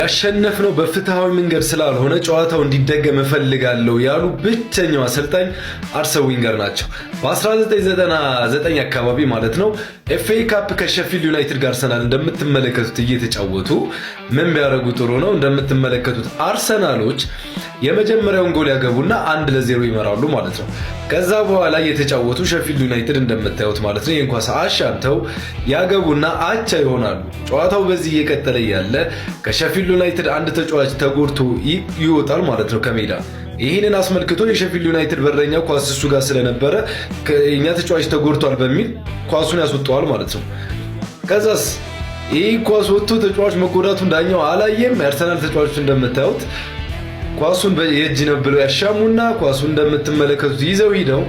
ያሸነፍነው በፍትሃዊ መንገድ ስላልሆነ ጨዋታው እንዲደገም እፈልጋለሁ ያሉ ብቸኛው አሰልጣኝ አርሰን ዌንገር ናቸው። በ1999 አካባቢ ማለት ነው ኤፍኤ ካፕ ከሼፊልድ ዩናይትድ ጋር አርሰናል እንደምትመለከቱት እየተጫወቱ ምን ቢያደርጉ ጥሩ ነው? እንደምትመለከቱት አርሰናሎች የመጀመሪያውን ጎል ያገቡና 1-0 ይመራሉ ማለት ነው። ከዛ በኋላ እየተጫወቱ ሼፊልድ ዩናይትድ እንደምታዩት ማለት ነው የእንኳን አሻምተው ያገቡና አቻ ይሆናሉ። ጨዋታው በዚህ እየቀጠለ ያለ ከሼፊልድ ዩናይትድ አንድ ተጫዋች ተጎድቶ ይወጣል ማለት ነው ከሜዳ። ይህንን አስመልክቶ የሼፊልድ ዩናይትድ በረኛ ኳስ እሱ ጋር ስለነበረ የኛ ተጫዋች ተጎድቷል በሚል ኳሱን ያስወጣዋል ማለት ነው። ከዛስ ይህ ኳስ ወጥቶ ተጫዋች መጎዳቱን ዳኛው አላየም። የአርሰናል ተጫዋቾች እንደምታዩት ኳሱን የእጅ ነው ብለው ያሻሙና ኳሱን እንደምትመለከቱት ይዘው ሂደው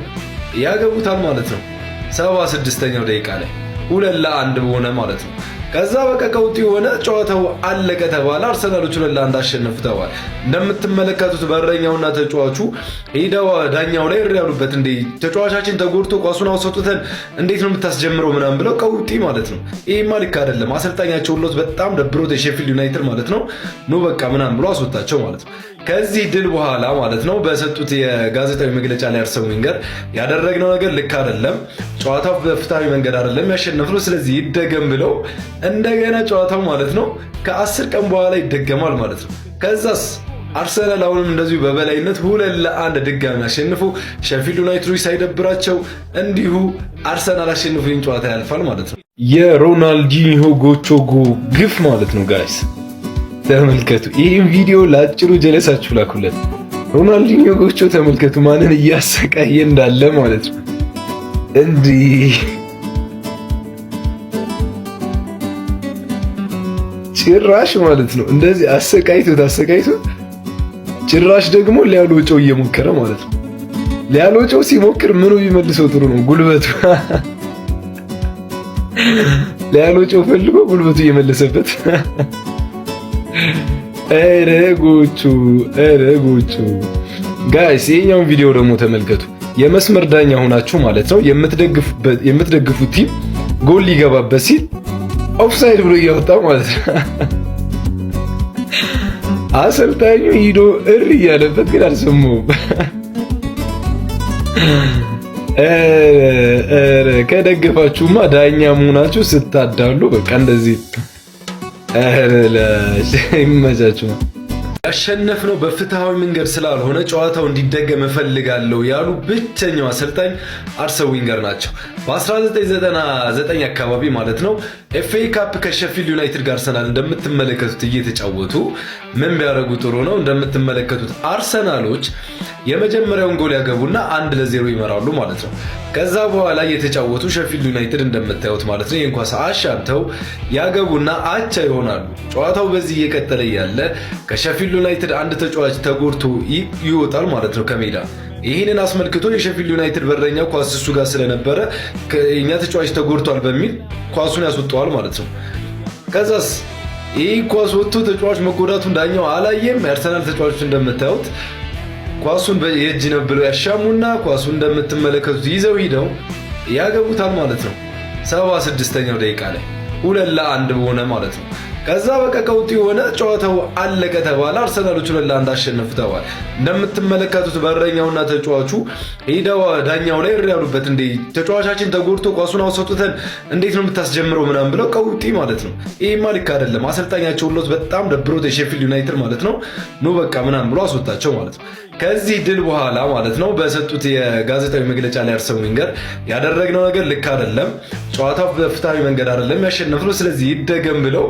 ያገቡታል ማለት ነው። 76ኛው ደቂቃ ላይ 2-1 በሆነ ማለት ነው። ከዛ በቃ ቀውጢ የሆነ ጨዋታው አለቀ ተባለ። አርሰናሎች 2-1 አሸነፉ ተባለ። እንደምትመለከቱት በረኛውና ተጫዋቹ ሄደው ዳኛው ላይ ያሉበት እንዴ ተጫዋቻችን ተጎድቶ ኳሱን አውሰጡተን እንዴት ነው የምታስጀምረው ምናምን ብለው ቀውጢ ማለት ነው። ይሄማ ልክ አይደለም። አሰልጣኛቸው ሁሉ በጣም ደብሮት የሼፊልድ ዩናይትድ ማለት ነው ኑ በቃ ምናምን ብሎ አስወጣቸው ማለት ነው። ከዚህ ድል በኋላ ማለት ነው በሰጡት የጋዜጣዊ መግለጫ ላይ አርሰን ዌንገር ያደረግነው ነገር ልክ አይደለም፣ ጨዋታው በፍትሃዊ መንገድ አይደለም ያሸነፍነው፣ ስለዚህ ይደገም ብለው እንደገና ጨዋታው ማለት ነው ከ10 ቀን በኋላ ይደገማል ማለት ነው። ከዛስ አርሰናል አሁንም እንደዚሁ በበላይነት 2-1 ድጋሚ አሸንፎ ሼፊልድ ዩናይትዶች ሳይደብራቸው እንዲሁ አርሰናል አሸንፎ ይህን ጨዋታ ያልፋል ማለት ነው። የሮናልዲንሆ ጎቾጎ ግፍ ማለት ነው ጋይስ ተመልከቱ። ይህን ቪዲዮ ለአጭሩ ጀለሳችሁ ላኩለት። ሮናልዲንሆ ጎቾ ተመልከቱ ማንን እያሰቃየ እንዳለ ማለት ነው። እንዲህ ጭራሽ ማለት ነው እንደዚህ አሰቃይቶት ጭራሽ ደግሞ ሊያሎጨው እየሞከረ ማለት ነው። ሊያሎጨው ሲሞክር ምኑ ቢመልሰው ጥሩ ነው? ጉልበቱ ሊያሎጨው ፈልጎ ጉልበቱ እየመለሰበት ኧረ ጎቹ ጋይስ የኛውን ቪዲዮ ደግሞ ተመልከቱ። የመስመር ዳኛ ሆናችሁ ማለት ነው የምትደግፉት ቲም ጎል ሊገባበት ሲል ኦፍሳይድ ብሎ እያወጣ ማለት ነው። አሰልጣኙ ሂዶ እሪ እያለበት ግን አልሰማውም። ከደገፋችሁማ ዳኛ መሆናችሁ ስታዳሉ በቃ እንደዚህ ይመቻችሁ። ያሸነፍነው በፍትሃዊ መንገድ ስላልሆነ ጨዋታው እንዲደገም እፈልጋለሁ ያሉ ብቸኛው አሰልጣኝ አርሰን ዌንገር ናቸው። በ1999 አካባቢ ማለት ነው ኤፍኤ ካፕ ከሼፊልድ ዩናይትድ ጋር አርሰናል እንደምትመለከቱት እየተጫወቱ ምን ቢያደርጉ ጥሩ ነው? እንደምትመለከቱት አርሰናሎች የመጀመሪያውን ጎል ያገቡና 1-0 ይመራሉ ማለት ነው። ከዛ በኋላ እየተጫወቱ ሼፊልድ ዩናይትድ እንደምታዩት ማለት ነው የእንኳን አሻምተው ያገቡና አቻ ይሆናሉ። ጨዋታው በዚህ እየቀጠለ ያለ ከሼፊልድ ዩናይትድ አንድ ተጫዋች ተጎድቶ ይወጣል ማለት ነው ከሜዳ። ይህንን አስመልክቶ የሼፊልድ ዩናይትድ በረኛ ኳስ እሱ ጋር ስለነበረ የኛ ተጫዋች ተጎድቷል በሚል ኳሱን ያስወጣዋል ማለት ነው። ከዛስ ይህ ኳስ ወጥቶ ተጫዋች መጎዳቱን ዳኛው አላየም። የአርሰናል ተጫዋቾች እንደምታዩት ኳሱን የእጅ ነው ብለው ያሻሙና ኳሱን እንደምትመለከቱት ይዘው ሂደው ያገቡታል ማለት ነው። 76ኛው ደቂቃ ላይ 2-1 በሆነ ማለት ነው። ከዛ በቃ ቀውጢ የሆነ ጨዋታው አለቀ ተባለ። አርሰናሎች 2-1 አሸነፉ ተባለ። እንደምትመለከቱት በረኛውና ተጫዋቹ ሄደው ዳኛው ላይ ያሉበት እንዴ ተጫዋቻችን ተጎድቶ ኳሱን አውሰጡተን እንዴት ነው የምታስጀምረው ምናምን ብለው ቀውጢ ማለት ነው። ይሄማ ልክ አይደለም። አሰልጣኛቸው ሁሉ በጣም ደብሮት የሼፊልድ ዩናይትድ ማለት ነው ኑ በቃ ምናምን ብሎ አስወጣቸው ማለት ነው። ከዚህ ድል በኋላ ማለት ነው በሰጡት የጋዜጣዊ መግለጫ ላይ አርሰን ዌንገር ያደረግነው ነገር ልክ አይደለም፣ ጨዋታው በፍትሃዊ መንገድ አይደለም ያሸነፍነው፣ ስለዚህ ይደገም ብለው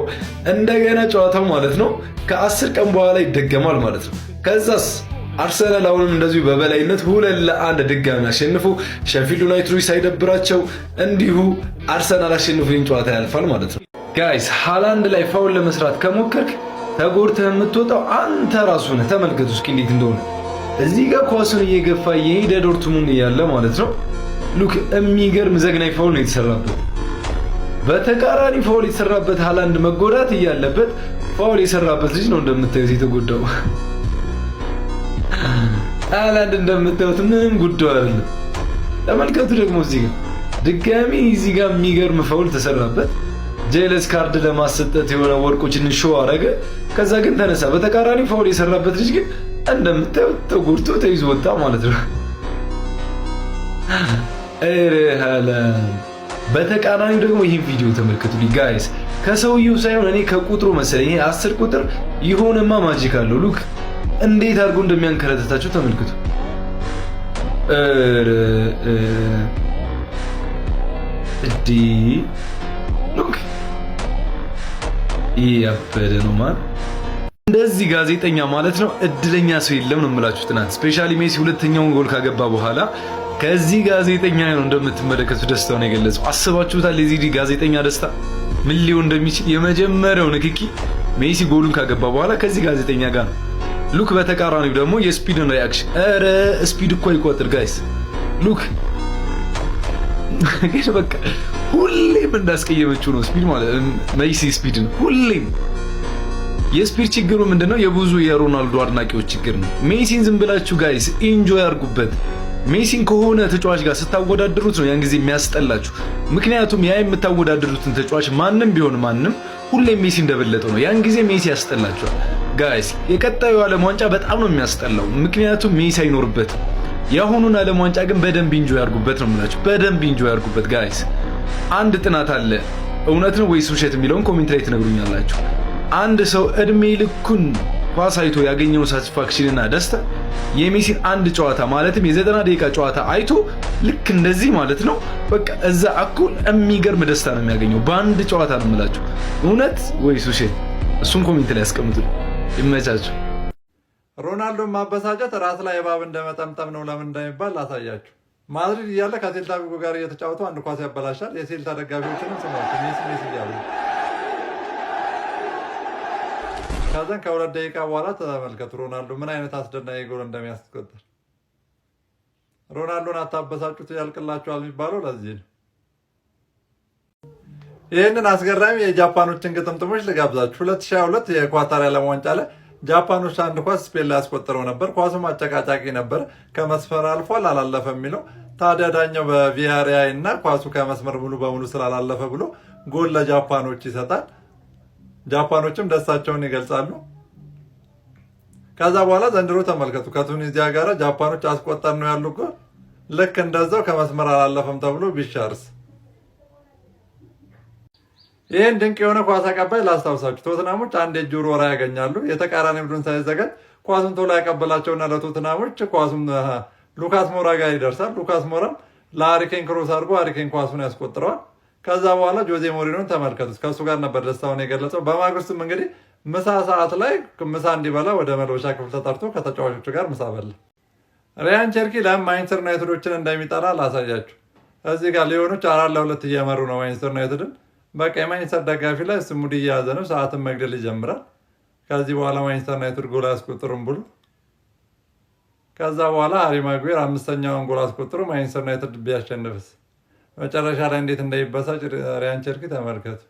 እንደገና ጨዋታው ማለት ነው ከ10 ቀን በኋላ ይደገማል ማለት ነው። ከዛስ አርሰናል አሁንም እንደዚሁ በበላይነት 2-1 ድጋሚ አሸንፎ ሼፊልድ ዩናይትዶች ሳይደብራቸው እንዲሁ አርሰናል አሸንፎ ይህን ጨዋታ ያልፋል ማለት ነው። ጋይስ ሃላንድ ላይ ፋውል ለመስራት ከሞከርክ ተጎድተህ የምትወጣው አንተ ራሱ ነህ። ተመልከቱ እስኪ እንዴት እንደሆነ እዚህ ጋር ኳሱን እየገፋ የሄደ ዶርትሙንድ ያለ ማለት ነው። ሉክ የሚገርም ዘግናኝ ፋውል ነው የተሰራበት። በተቃራኒ ፋውል የተሰራበት ሃላንድ መጎዳት እያለበት ፋውል የሰራበት ልጅ ነው እንደምታዩት የተጎዳው። ሃላንድ እንደምታዩት ምንም ጉዳዩ አይደለም። ተመልከቱ ደግሞ እዚህ ጋር ድጋሚ እዚህ ጋር የሚገርም ፋውል ተሰራበት። ጄለስ ካርድ ለማሰጠት የሆነ ወርቆችን ሾው አረገ። ከዛ ግን ተነሳ። በተቃራኒ ፋውል የሰራበት ልጅ ግን እንደምታዩት ተጎድቶ ተይዞ ወጣ ማለት ነው። በተቃራኒው ደግሞ ይህን ቪዲዮ ተመልከቱልኝ ጋይስ። ከሰውየው ሳይሆን እኔ ከቁጥሩ መሰለኝ ይሄ 10 ቁጥር ይሆንማ ማጂክ አለው። ሉክ እንዴት አድርጎ እንደሚያንከረተታቸው ተመልከቱ። ሉክ ያበደ ነው ማን። እንደዚህ ጋዜጠኛ ማለት ነው እድለኛ ሰው የለም ነው የምላችሁ። ትናንት ስፔሻሊ ሜሲ ሁለተኛውን ጎል ካገባ በኋላ ከዚህ ጋዜጠኛ ነው እንደምትመለከቱ ደስታውን የገለጸው። አስባችሁታል? የዚህ ጋዜጠኛ ደስታ ምን ሊሆን እንደሚችል። የመጀመሪያው ንክኪ ሜሲ ጎሉን ካገባ በኋላ ከዚህ ጋዜጠኛ ጋር ነው። ሉክ በተቃራኒው ደግሞ የስፒድን ሪአክሽን። ኧረ ስፒድ እኮ ይቆጥር ጋይስ። ሉክ ግን በቃ ሁሌም እንዳስቀየመችው ነው ስፒድ ማለት ሜሲ ስፒድን ሁሌም። የስፒድ ችግሩ ምንድነው? የብዙ የሮናልዶ አድናቂዎች ችግር ነው። ሜሲን ዝም ብላችሁ ጋይስ ኢንጆይ አድርጉበት። ሜሲን ከሆነ ተጫዋች ጋር ስታወዳድሩት ነው ያን ጊዜ የሚያስጠላችሁ። ምክንያቱም ያ የምታወዳድሩትን ተጫዋች ማንም ቢሆን ማንም ሁሌም ሜሲ እንደበለጠው ነው። ያን ጊዜ ሜሲ ያስጠላችኋል ጋይስ። የቀጣዩ ዓለም ዋንጫ በጣም ነው የሚያስጠላው፣ ምክንያቱም ሜሲ አይኖርበትም። የአሁኑን ዓለም ዋንጫ ግን በደንብ ኢንጆይ አድርጉበት ነው የምላችሁ። በደንብ ኢንጆይ አድርጉበት ጋይስ። አንድ ጥናት አለ፣ እውነት ነው ወይስ ውሸት የሚለውን ኮሜንት ላይ ትነግሩኛላችሁ። አንድ ሰው እድሜ ልኩን ኳስ አይቶ ያገኘው ሳቲስፋክሽንና ደስታ የሜሲን አንድ ጨዋታ ማለትም የ90 ደቂቃ ጨዋታ አይቶ ልክ እንደዚህ ማለት ነው በቃ እዛ እኩል የሚገርም ደስታ ነው የሚያገኘው በአንድ ጨዋታ ነው የምላችሁ። እውነት ወይስ ውሸት? እሱን ኮሜንት ላይ ያስቀምጡልኝ። ይመቻችሁ። ሮናልዶን ማበሳጨት ራስ ላይ እባብ እንደመጠምጠም ነው። ለምን እንደሚባል ላሳያችሁ። ማድሪድ እያለ ከሴልታ ቪጎ ጋር እየተጫወቱ አንድ ኳስ ያበላሻል። የሴልታ ደጋፊዎችንም ስሟቸው ሜሲ ሜሲ እያሉ ከዛን ከ2 ደቂቃ በኋላ ተመልከቱ ሮናልዶ ምን አይነት አስደናቂ ጎል እንደሚያስቆጥር። ሮናልዶን አታበሳጩት ያልቅላችኋል የሚባለው ለዚህ ነው። ይህንን አስገራሚ የጃፓኖችን ግጥምጥሞች ልጋብዛችሁ። 2022 የኳታር ዓለም ዋንጫ ላይ ጃፓኖች አንድ ኳስ ስፔን ላይ ያስቆጥረው ነበር። ኳሱም አጨቃጫቂ ነበር። ከመስመር አልፏል አላለፈም የሚለው ታዲያ ዳኛው በቪአርአይ እና ኳሱ ከመስመር ሙሉ በሙሉ ስላላለፈ ብሎ ጎል ለጃፓኖች ይሰጣል። ጃፓኖችም ደስታቸውን ይገልጻሉ። ከዛ በኋላ ዘንድሮ ተመልከቱ ከቱኒዚያ ጋር ጃፓኖች አስቆጠር ነው ያሉ ጎል ልክ እንደዛው ከመስመር አላለፈም ተብሎ ቢሻርስ። ይህን ድንቅ የሆነ ኳስ አቀባይ ላስታውሳችሁ። ቶትናሞች አንድ የእጅ ውርወራ ያገኛሉ። የተቃራኒ ቡድን ሳይዘጋጅ ኳሱን ቶሎ ያቀበላቸውና ለቶትናሞች ኳሱም ሉካስ ሞራ ጋር ይደርሳል። ሉካስ ሞራም ለሃሪኬን ክሮስ አድርጎ ሃሪኬን ኳሱን ያስቆጥረዋል። ከዛ በኋላ ጆዜ ሞሪኖን ተመልከቱት። ከእሱ ጋር ነበር ደስታውን የገለጸው። በማግስቱም እንግዲህ ምሳ ሰዓት ላይ ምሳ እንዲበላ ወደ መልበሻ ክፍል ተጠርቶ ከተጫዋቾቹ ጋር ምሳ በላ። ሪያን ቸርኪ ለምን ማንቸስተር ዩናይትዶችን እንደሚጠላ ላሳያችሁ። እዚህ ጋር ሊዮኖች 4-2 እየመሩ ነው ማንቸስተር ዩናይትድን። በቃ የማንቸስተር ደጋፊ ላይ ስሙድ እየያዘ ነው። ሰዓትን መግደል ይጀምራል። ከዚህ በኋላ ማንቸስተር ዩናይትድ ጎል አያስቆጥሩም ብሎ ከዛ በኋላ ሃሪ ማጉዌር 5ኛውን ጎል አስቆጥሮ ማንቸስተር ዩናይትድ ቢያሸንፍስ መጨረሻ ላይ እንዴት እንደሚበሳጭ ሪያን ቸርኪ ተመልከቱ።